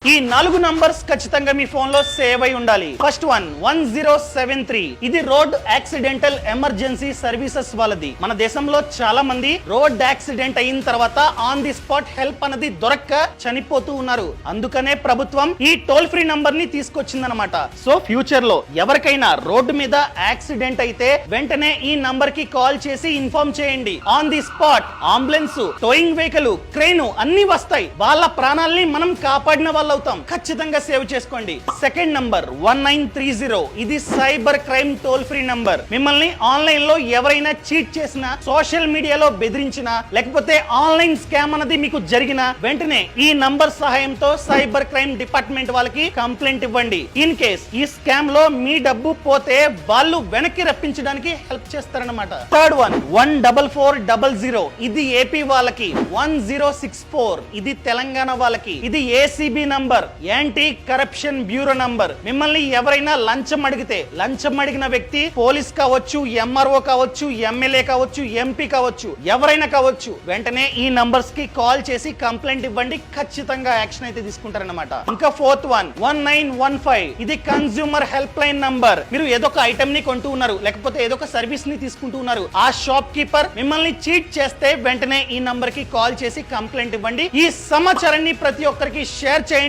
ఈ 4 నంబర్స్ ఖచ్చితంగా మీ ఫోన్ లో సేవ్ అయి ఉండాలి. First one 1073. ఇది రోడ్ యాక్సిడెంటల్ ఎమర్జెన్సీ సర్వీసెస్ వాళ్ళది. మన దేశంలో చాలా మంది రోడ్ యాక్సిడెంట్ అయిన తర్వాత ఆన్ ది స్పాట్ హెల్ప్ అనేది దొరక్క చనిపోతూ ఉన్నారు. అందుకనే ప్రభుత్వం ఈ టోల్ ఫ్రీ నంబర్ ని తీసుకొచ్చిందనమాట. సో ఫ్యూచర్ లో ఎవరికైనా రోడ్డు మీద యాక్సిడెంట్ అయితే వెంటనే ఈ నంబర్ కి కాల్ చేసి ఇన్ఫార్మ్ చేయండి. On the spot ambulance, towing vehicle, crane అన్ని వస్తాయి. వాళ్ళ ప్రాణాలని మనం కాపాడిన వాళ్ళు అవుతాం. ఖచ్చితంగా సేవ్ చేసుకోండి. Second number 1930. ఇది cyber crime toll free number. మిమ్మల్ని ఆన్లైన్ లో ఎవరైనా చీట్ చేసినా, సోషల్ మీడియాలో బెదిరించినా, లేకపోతే ఆన్లైన్ స్కామ్ అనేది మీకు జరిగినా వెంటనే ఈ నంబర్ సహాయంతో సైబర్ క్రైమ్ డిపార్ట్మెంట్ వాళ్ళకి కంప్లైంట్ ఇవ్వండి. ఇన్ కేస్ ఈ స్కామ్ లో మీ డబ్బు పోతే వాళ్ళు వెనక్కి రప్పించడానికి హెల్ప్ చేస్తారన్నమాట. Third one 14400. ఇది ఏపీ వాళ్ళకి. 1064. ఇది తెలంగాణ వాళ్ళకి. ఇది ACB number, anti corruption bureau number. మిమ్మల్ని ఎవరైనా లంచం అడిగితే, లంచం అడిగిన వ్యక్తి పోలీస్ కావచ్చు, ఎంఆర్ఓ కావచ్చు, ఎమ్మెల్యే కావచ్చు, ఎంపీ కావచ్చు, ఎవరైనా కావచ్చు, వెంటనే ఈ నంబర్స్ కి కాల్ చేసి కంప్లైంట్ ఇవ్వండి. ఖచ్చితంగా యాక్షన్ అయితే తీసుకుంటారన్నమాట. ఇంకా ఫోర్త్ వన్ 1915. ఇది కన్స్యూమర్ హెల్ప్ లైన్ నంబర్. మీరు ఏదో ఒక ఐటమ్ ని కొంటూ ఉన్నారు, లేకపోతే ఏదో ఒక సర్వీస్ ని తీసుకుంటూ ఉన్నారు. ఆ షాప్ కీపర్ మిమ్మల్ని చీట్ చేస్తే వెంటనే ఈ నంబర్ కి కాల్ చేసి కంప్లైంట్ ఇవ్వండి. ఈ సమాచారాన్ని ప్రతి ఒక్కరికి షేర్ చేయండి.